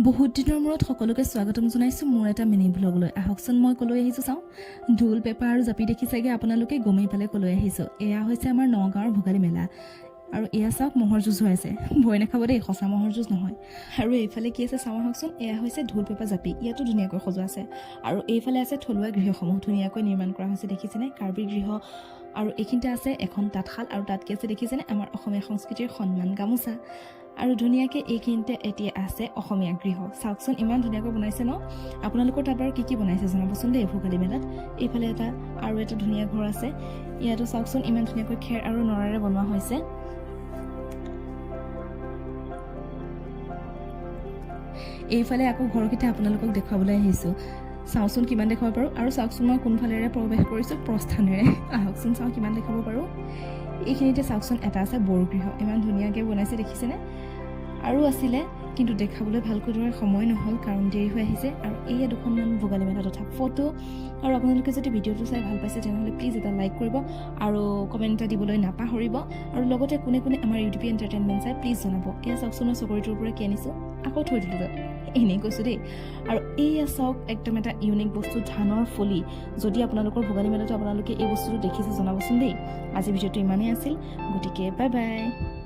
বহুত দিনৰ মূৰত সকলোকে স্বাগতম জনাইছোঁ মোৰ এটা মিনি ব্লগলৈ। আহকচোন মই কলৈ আহিছোঁ চাওঁ। ঢোল পেঁপা আৰু জাপি দেখি চাগে আপোনালোকে গমেই পালে কলৈ আহিছোঁ। এয়া হৈছে আমাৰ নগাঁৱৰ ভোগালী মেলা আৰু এয়া চাওক ম'হৰ যুঁজ হৈ আছে। ভয় নাখাব দেই, সঁচা ম'হৰ যুঁজ নহয়। আৰু এইফালে কি আছে চাওঁ আহকচোন। এয়া হৈছে ঢোল পেঁপা জাপি, ইয়াতো ধুনীয়াকৈ সজোৱা আছে। আৰু এইফালে আছে থলুৱা গৃহসমূহ ধুনীয়াকৈ নিৰ্মাণ কৰা হৈছে দেখিছেনে, কাৰ্বি গৃহ। আৰু এইখিনিতে আছে এখন তাঁতশাল আৰু তাত কি আছে দেখিছেনে, আমাৰ অসমীয়া সংস্কৃতিৰ সন্মান গামোচা। আৰু ধুনীয়াকৈ এইখিনিতে এতিয়া আছে অসমীয়া গৃহ। চাওকচোন ইমান ধুনীয়াকৈ বনাইছে ন। আপোনালোকৰ তাত বাৰু কি বনাইছে জনাবচোন দেই ভোগালী মেলাত। এইফালে আৰু এটা ধুনীয়া ঘৰ আছে, ইয়াতো চাওকচোন ইমান ধুনীয়াকৈ খেৰ আৰু নৰাৰে বনোৱা হৈছে। এইফালে আকৌ ঘৰকেইটা আপোনালোকক দেখুৱাবলৈ আহিছোঁ। চাওঁচোন কিমান দেখাব পাৰোঁ। আৰু চাওকচোন মই কোনফালেৰে প্ৰৱেশ কৰিছোঁ, প্ৰস্থানেৰে। আহকচোন চাওঁ কিমান দেখাব পাৰোঁ। এইখিনিতে চাওকচোন এটা আছে বৰগৃহ, ইমান ধুনীয়াকৈ বনাইছে দেখিছেনে। আৰু আছিলে কিন্তু দেখাবলৈ ভালকৈ ধৰাৰ সময় নহ'ল কাৰণ দেৰি হৈ আহিছে। আৰু এই দুখনমান ভোগালী মেলা তথা ফটো। আৰু আপোনালোকে যদি ভিডিঅ'টো চাই ভাল পাইছে তেনেহ'লে প্লিজ এটা লাইক কৰিব আৰু কমেণ্ট এটা দিবলৈ নাপাহৰিব। আৰু লগতে কোনে কোনে আমাৰ ইউটিউব এণ্টাৰটেইনমেণ্ট চাই প্লিজ জনাব। এয়া চাওকচোন মই চকৰিটোৰ পৰা কি আনিছোঁ, আকৌ থৈ দিলোঁ তাত, এনেই কৈছোঁ দেই। আৰু এয়া চাওক একদম এটা ইউনিক বস্তু, ধানৰ ফলি। যদি আপোনালোকৰ ভোগালী মেলাটো আপোনালোকে এই বস্তুটো দেখিছে জনাবচোন দেই। আজি ভিডিঅ'টো ইমানেই আছিল, গতিকে বাই বাই।